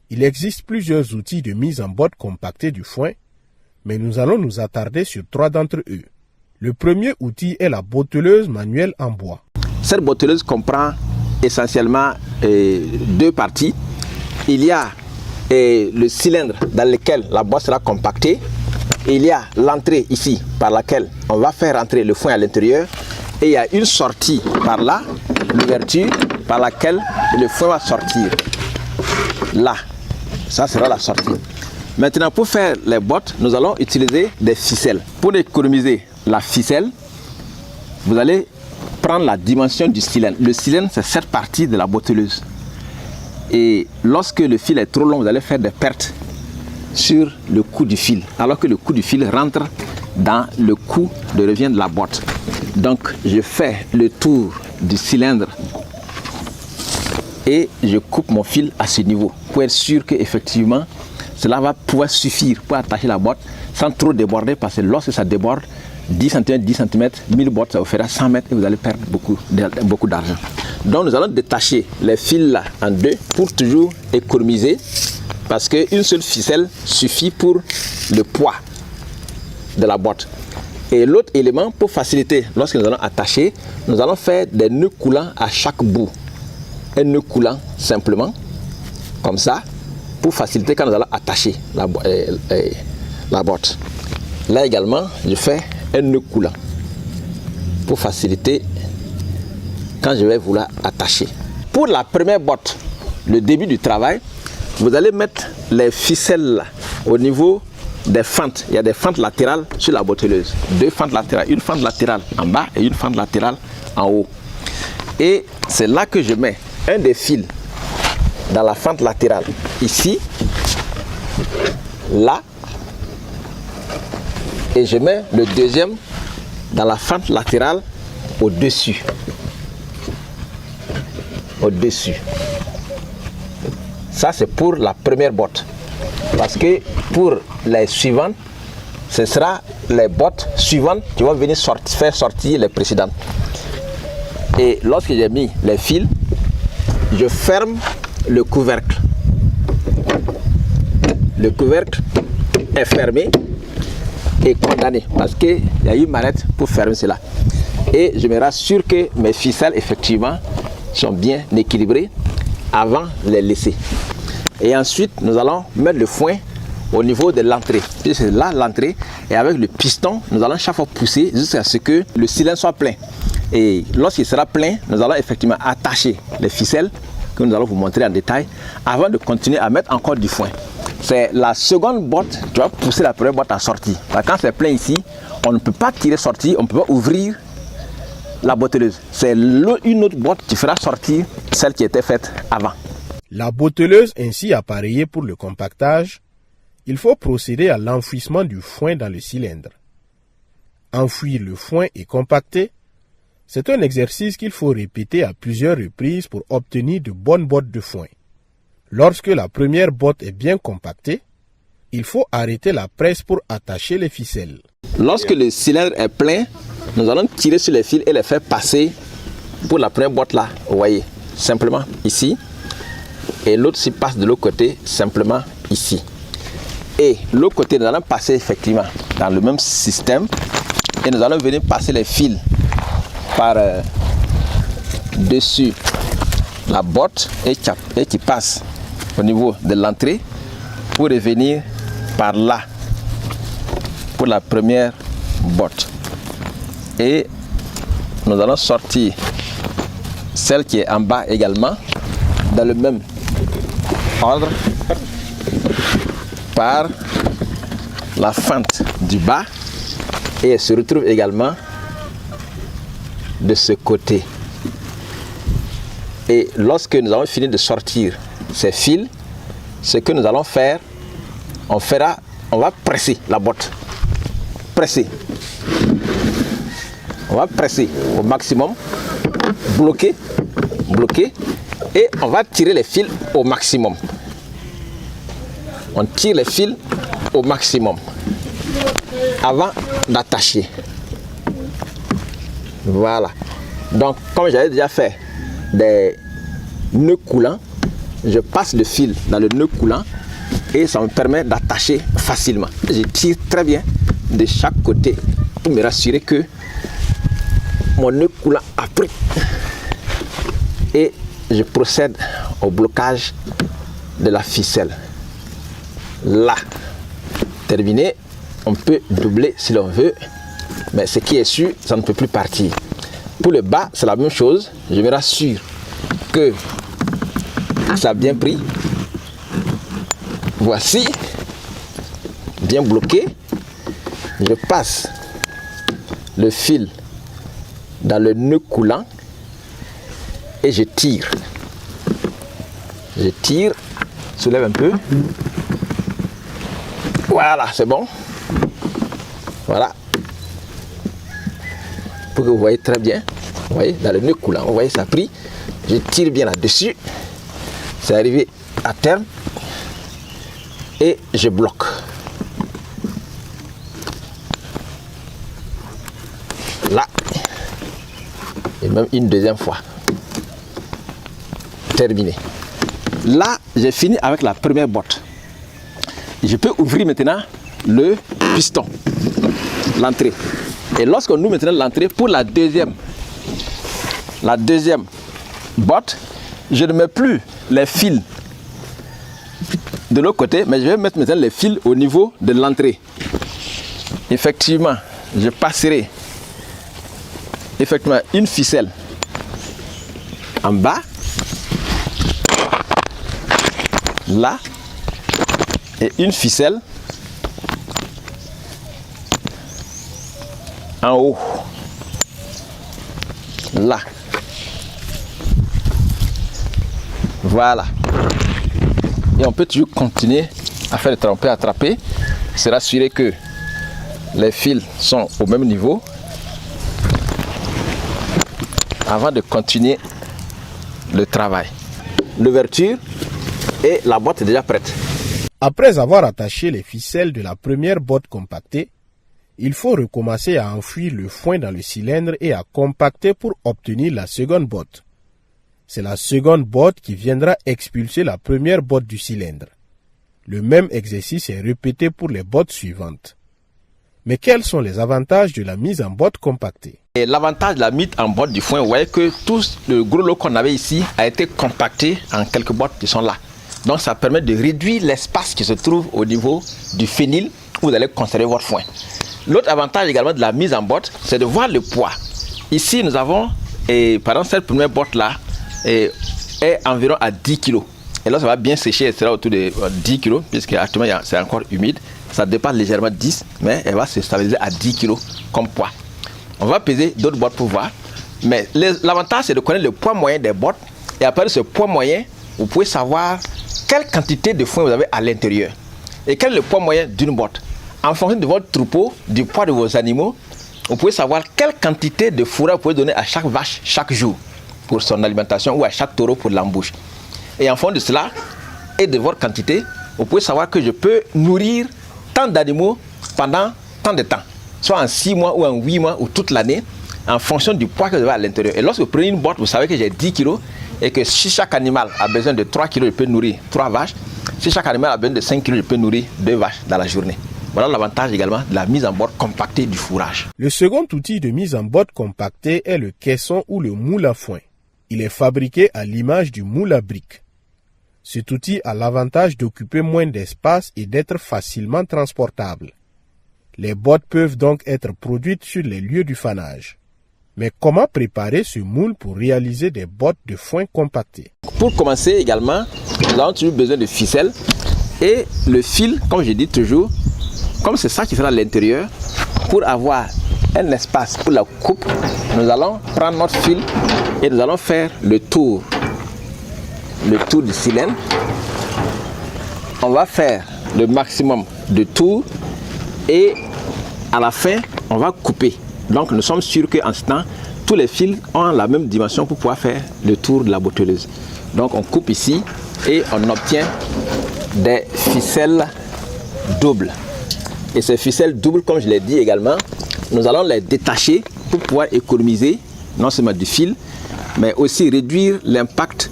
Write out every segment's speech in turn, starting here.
Il existe plusieurs outils de mise en botte compactée du foin, mais nous allons nous attarder sur 3 d'entre eux. Le premier outil est la botteleuse manuelle en bois. Cette botteleuse comprend essentiellement 2 parties. Il y a le cylindre dans lequel la boîte sera compactée. Il y a l'entrée ici par laquelle on va faire entrer le foin à l'intérieur. Et il y a une sortie par là, l'ouverture par laquelle le foin va sortir. Là, ça sera la sortie. Maintenant, pour faire les bottes, nous allons utiliser des ficelles. Pour économiser la ficelle, vous allez prendre la dimension du cylindre. Le cylindre, c'est cette partie de la botteleuse. Et lorsque le fil est trop long, vous allez faire des pertes sur le cou du fil, alors que le cou du fil rentre dans le cou de revient de la botte. Donc, je fais le tour du cylindre et je coupe mon fil à ce niveau pour être sûr qu'effectivement, cela va pouvoir suffire pour attacher la boîte sans trop déborder, parce que lorsque ça déborde, 10 cm, 10 cm, 1000 boîtes, ça vous fera 100 mètres et vous allez perdre beaucoup d'argent. Donc nous allons détacher les fils là en 2 pour toujours économiser, parce qu'une seule ficelle suffit pour le poids de la boîte. Et l'autre élément, pour faciliter, lorsque nous allons attacher, nous allons faire des nœuds coulants à chaque bout. Un nœud coulant simplement, comme ça, pour faciliter quand nous allons attacher la boîte. Là également, je fais un nœud coulant pour faciliter quand je vais vouloir attacher. Pour la première botte, le début du travail, vous allez mettre les ficelles là, au niveau des fentes. Il y a des fentes latérales sur la botteleuse. 2 fentes latérales, une fente latérale en bas et une fente latérale en haut. Et c'est là que je mets un des fils dans la fente latérale, ici, là, et je mets le deuxième dans la fente latérale au-dessus. Au-dessus. Ça, c'est pour la première botte. Parce que pour les suivantes, ce sera les bottes suivantes qui vont venir faire sortir les précédentes. Et lorsque j'ai mis les fils, je ferme le couvercle. Le couvercle est fermé et condamné parce qu'il y a une manette pour fermer cela. Et je me rassure que mes ficelles effectivement sont bien équilibrées avant de les laisser. Et ensuite, nous allons mettre le foin au niveau de l'entrée. C'est là l'entrée. Et avec le piston, nous allons chaque fois pousser jusqu'à ce que le cylindre soit plein. Et lorsqu'il sera plein, nous allons effectivement attacher les ficelles que nous allons vous montrer en détail avant de continuer à mettre encore du foin. C'est la seconde botte qui va pousser la première botte à sortir. Quand c'est plein ici, on ne peut pas tirer sortir, on ne peut pas ouvrir la botteleuse. C'est une autre botte qui fera sortir celle qui était faite avant. La botteleuse ainsi appareillée pour le compactage, il faut procéder à l'enfouissement du foin dans le cylindre. Enfouir le foin et compacter, c'est un exercice qu'il faut répéter à plusieurs reprises pour obtenir de bonnes bottes de foin. Lorsque la première botte est bien compactée, il faut arrêter la presse pour attacher les ficelles. Lorsque le cylindre est plein, nous allons tirer sur les fils et les faire passer pour la première botte là, vous voyez, simplement ici. Et l'autre s'y passe de l'autre côté, simplement ici. Et l'autre côté, nous allons passer effectivement dans le même système et nous allons venir passer les fils par dessus la botte et qui passe au niveau de l'entrée pour revenir par là pour la première botte. Et nous allons sortir celle qui est en bas également dans le même ordre par la fente du bas et elle se retrouve également de ce côté. Et lorsque nous avons fini de sortir ces fils, ce que nous allons faire, on va presser la botte. Presser. On va presser au maximum, bloquer, et on va tirer les fils au maximum. On tire les fils au maximum avant d'attacher. Voilà. Donc, comme j'avais déjà fait des nœuds coulants, je passe le fil dans le nœud coulant et ça me permet d'attacher facilement. Je tire très bien de chaque côté pour me rassurer que mon nœud coulant a pris. Et je procède au blocage de la ficelle. Là, terminé. On peut doubler si l'on veut, mais ce qui est sûr, ça ne peut plus partir. Pour le bas, c'est la même chose. Je me rassure que ça a bien pris. Voici, bien bloqué. Je passe le fil dans le nœud coulant et je tire. Je tire, soulève un peu. Voilà, c'est bon. Voilà. Pour que vous voyez très bien. Vous voyez, dans le nœud coulant, vous voyez, ça a pris. Je tire bien là-dessus. C'est arrivé à terme. Et je bloque. Là. Et même une deuxième fois. Terminé. Là, j'ai fini avec la première botte. Je peux ouvrir maintenant le piston, l'entrée. Et lorsqu'on ouvre maintenant l'entrée pour la deuxième botte, je ne mets plus les fils de l'autre côté, mais je vais mettre maintenant les fils au niveau de l'entrée. Effectivement, je passerai effectivement une ficelle en bas, là, et une ficelle en haut, là. Voilà. Et on peut toujours continuer à faire le travail. On peut attraper, se rassurer que les fils sont au même niveau avant de continuer le travail. L'ouverture et la boîte est déjà prête. Après avoir attaché les ficelles de la première botte compactée, il faut recommencer à enfouir le foin dans le cylindre et à compacter pour obtenir la seconde botte. C'est la seconde botte qui viendra expulser la première botte du cylindre. Le même exercice est répété pour les bottes suivantes. Mais quels sont les avantages de la mise en botte compactée? Et l'avantage de la mise en botte du foin, vous voyez que tout le gros lot qu'on avait ici a été compacté en quelques bottes qui sont là. Donc ça permet de réduire l'espace qui se trouve au niveau du fenil où vous allez conserver votre foin. L'autre avantage également de la mise en botte, c'est de voir le poids. Ici nous avons, par exemple cette première botte là, est environ à 10 kg. Et là ça va bien sécher, elle sera autour de 10 kg, puisque actuellement c'est encore humide. Ça dépasse légèrement 10, mais elle va se stabiliser à 10 kg comme poids. On va peser d'autres bottes pour voir. Mais l'avantage c'est de connaître le poids moyen des bottes. Et après ce poids moyen, vous pouvez savoir quelle quantité de foin vous avez à l'intérieur. Et quel est le poids moyen d'une botte. En fonction de votre troupeau, du poids de vos animaux, vous pouvez savoir quelle quantité de fourrage vous pouvez donner à chaque vache chaque jour pour son alimentation ou à chaque taureau pour l'embauche. Et en fonction de cela et de votre quantité, vous pouvez savoir que je peux nourrir tant d'animaux pendant tant de temps, soit en 6 mois ou en 8 mois ou toute l'année, en fonction du poids que vous avez à l'intérieur. Et lorsque vous prenez une boîte, vous savez que j'ai 10 kg et que si chaque animal a besoin de 3 kg, je peux nourrir 3 vaches. Si chaque animal a besoin de 5 kg, je peux nourrir 2 vaches dans la journée. Voilà l'avantage également de la mise en boîte compactée du fourrage. Le second outil de mise en boîte compactée est le caisson ou le moule à foin. Il est fabriqué à l'image du moule à briques. Cet outil a l'avantage d'occuper moins d'espace et d'être facilement transportable. Les bottes peuvent donc être produites sur les lieux du fanage. Mais comment préparer ce moule pour réaliser des bottes de foin compactées? Pour commencer également, nous avons toujours besoin de ficelle et le fil, comme je dis toujours, comme c'est ça qui sera à l'intérieur, pour avoir un espace pour la coupe, nous allons prendre notre fil et nous allons faire le tour du cylindre. On va faire le maximum de tours et à la fin, on va couper. Donc nous sommes sûrs qu'en ce temps, tous les fils ont la même dimension pour pouvoir faire le tour de la botteleuse. Donc on coupe ici et on obtient des ficelles doubles. Et ces ficelles doubles, comme je l'ai dit également, nous allons les détacher pour pouvoir économiser non seulement du fil, mais aussi réduire l'impact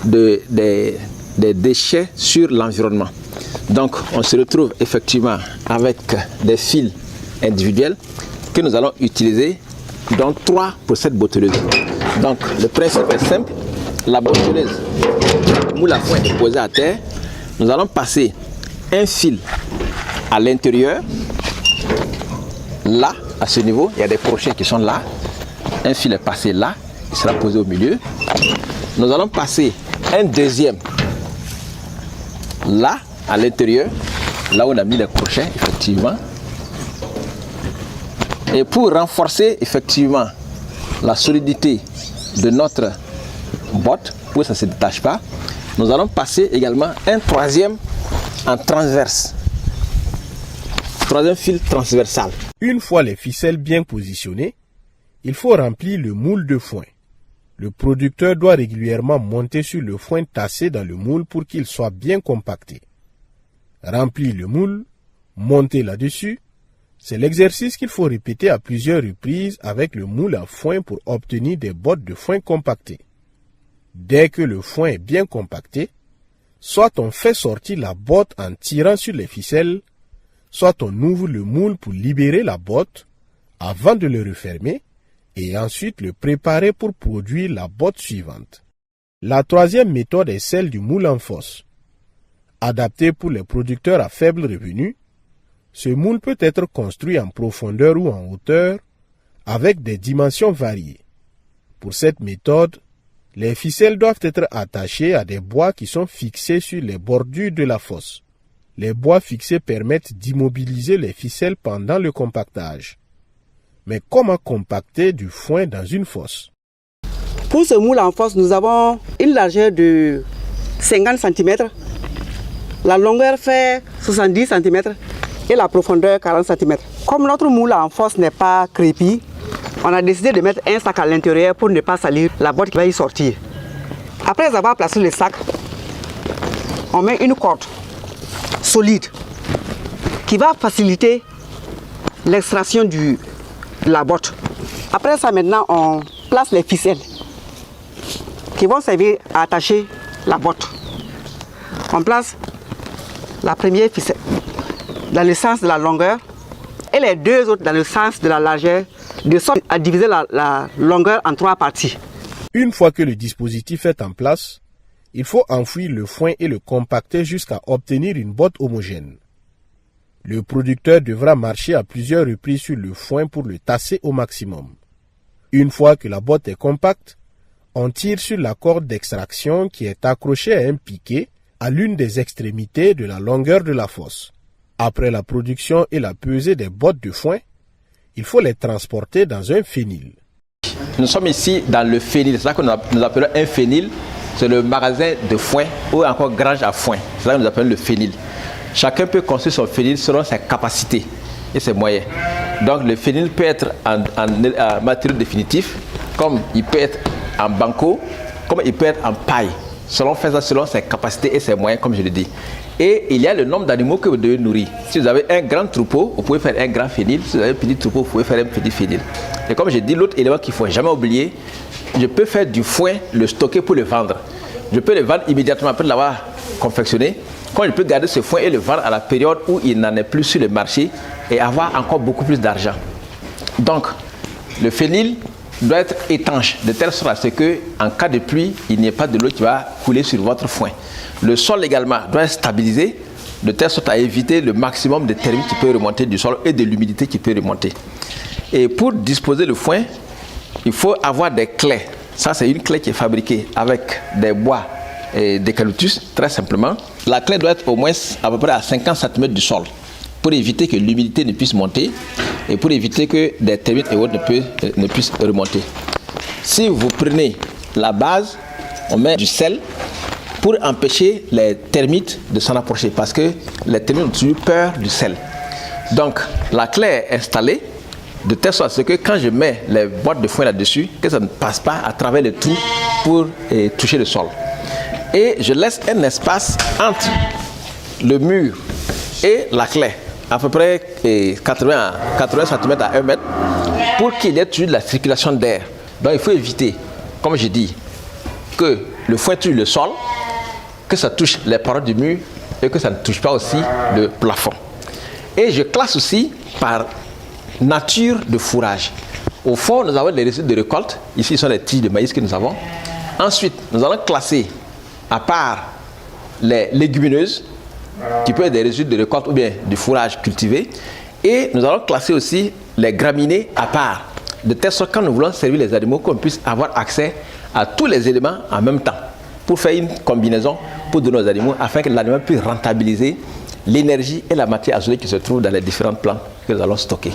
des des déchets sur l'environnement. Donc on se retrouve effectivement avec des fils individuels que nous allons utiliser, donc 3 pour cette botteleuse. Donc le principe est simple, la botteleuse, moule à foin est posée à terre, nous allons passer un fil à l'intérieur, là, à ce niveau, il y a des crochets qui sont là, un fil est passé là, il sera posé au milieu. Nous allons passer un deuxième là, à l'intérieur, là où on a mis les crochets, effectivement. Et pour renforcer, effectivement, la solidité de notre botte, pour que ça ne se détache pas, nous allons passer également un troisième en transverse. Troisième fil transversal. Une fois les ficelles bien positionnées, il faut remplir le moule de foin. Le producteur doit régulièrement monter sur le foin tassé dans le moule pour qu'il soit bien compacté. Remplir le moule, monter là-dessus, c'est l'exercice qu'il faut répéter à plusieurs reprises avec le moule à foin pour obtenir des bottes de foin compactées. Dès que le foin est bien compacté, soit on fait sortir la botte en tirant sur les ficelles, soit on ouvre le moule pour libérer la botte avant de le refermer et ensuite le préparer pour produire la botte suivante. La troisième méthode est celle du moule en fosse. Adapté pour les producteurs à faible revenu, ce moule peut être construit en profondeur ou en hauteur avec des dimensions variées. Pour cette méthode, les ficelles doivent être attachées à des bois qui sont fixés sur les bordures de la fosse. Les bois fixés permettent d'immobiliser les ficelles pendant le compactage. Mais comment compacter du foin dans une fosse? Pour ce moule en fosse, nous avons une largeur de 50 cm, la longueur fait 70 cm et la profondeur 40 cm. Comme notre moule en fosse n'est pas crépi, on a décidé de mettre un sac à l'intérieur pour ne pas salir la botte qui va y sortir. Après avoir placé le sac, on met une corde solide qui va faciliter l'extraction de la botte. Après ça, maintenant, on place les ficelles qui vont servir à attacher la botte. On place la première ficelle dans le sens de la longueur et les deux autres dans le sens de la largeur, de sorte à diviser la longueur en 3 parties. Une fois que le dispositif est en place, il faut enfouir le foin et le compacter jusqu'à obtenir une botte homogène. Le producteur devra marcher à plusieurs reprises sur le foin pour le tasser au maximum. Une fois que la botte est compacte, on tire sur la corde d'extraction qui est accrochée à un piquet à l'une des extrémités de la longueur de la fosse. Après la production et la pesée des bottes de foin, il faut les transporter dans un fénil. Nous sommes ici dans le fénil, c'est ça que nous appelons un fénil, c'est le magasin de foin ou encore grange à foin, c'est ça que nous appelons le fénil. Chacun peut construire son fénil selon ses capacités et ses moyens. Donc le fénil peut être en matériau définitif, comme il peut être en banco, comme il peut être en paille, selon ses capacités et ses moyens, comme je le dis. Et il y a le nombre d'animaux que vous devez nourrir. Si vous avez un grand troupeau, vous pouvez faire un grand fénil. Si vous avez un petit troupeau, vous pouvez faire un petit fénil. Et comme je dis, l'autre élément qu'il ne faut jamais oublier, je peux faire du foin, le stocker pour le vendre. Je peux le vendre immédiatement après l'avoir confectionné. Quand je peux garder ce foin et le vendre à la période où il n'en est plus sur le marché et avoir encore beaucoup plus d'argent. Donc, le fénil doit être étanche de telle sorte à ce qu'en cas de pluie, il n'y ait pas de l'eau qui va couler sur votre foin. Le sol également doit être stabilisé de telle sorte à éviter le maximum de termites qui peut remonter du sol et de l'humidité qui peut remonter. Et pour disposer le foin, il faut avoir des clés. Ça, c'est une clé qui est fabriquée avec des bois et d'eucalyptus, très simplement. La clé doit être au moins à peu près à 50 cm du sol pour éviter que l'humidité ne puisse monter et pour éviter que des termites et autres ne puissent remonter. Si vous prenez la base, on met du sel pour empêcher les termites de s'en approcher parce que les termites ont toujours peur du sel. Donc la clé est installée de telle sorte à ce que quand je mets les boîtes de foin là-dessus, que ça ne passe pas à travers les trous pour toucher le sol. Et je laisse un espace entre le mur et la clé, à peu près 80 cm à 1 mètre, pour qu'il y ait toujours de la circulation d'air. Donc il faut éviter, comme je dis, que le foin touche le sol que ça touche les parois du mur et que ça ne touche pas aussi le plafond. Et je classe aussi par nature de fourrage. Au fond, nous avons les résidus de récolte. Ici, ce sont les tiges de maïs que nous avons. Ensuite, nous allons classer à part les légumineuses, qui peuvent être des résidus de récolte ou bien du fourrage cultivé. Et nous allons classer aussi les graminées à part, de telle sorte que quand nous voulons servir les animaux, qu'on puisse avoir accès à tous les éléments en même temps, pour faire une combinaison pour donner aux animaux, afin que l'animal puisse rentabiliser l'énergie et la matière azotée qui se trouvent dans les différentes plantes que nous allons stocker.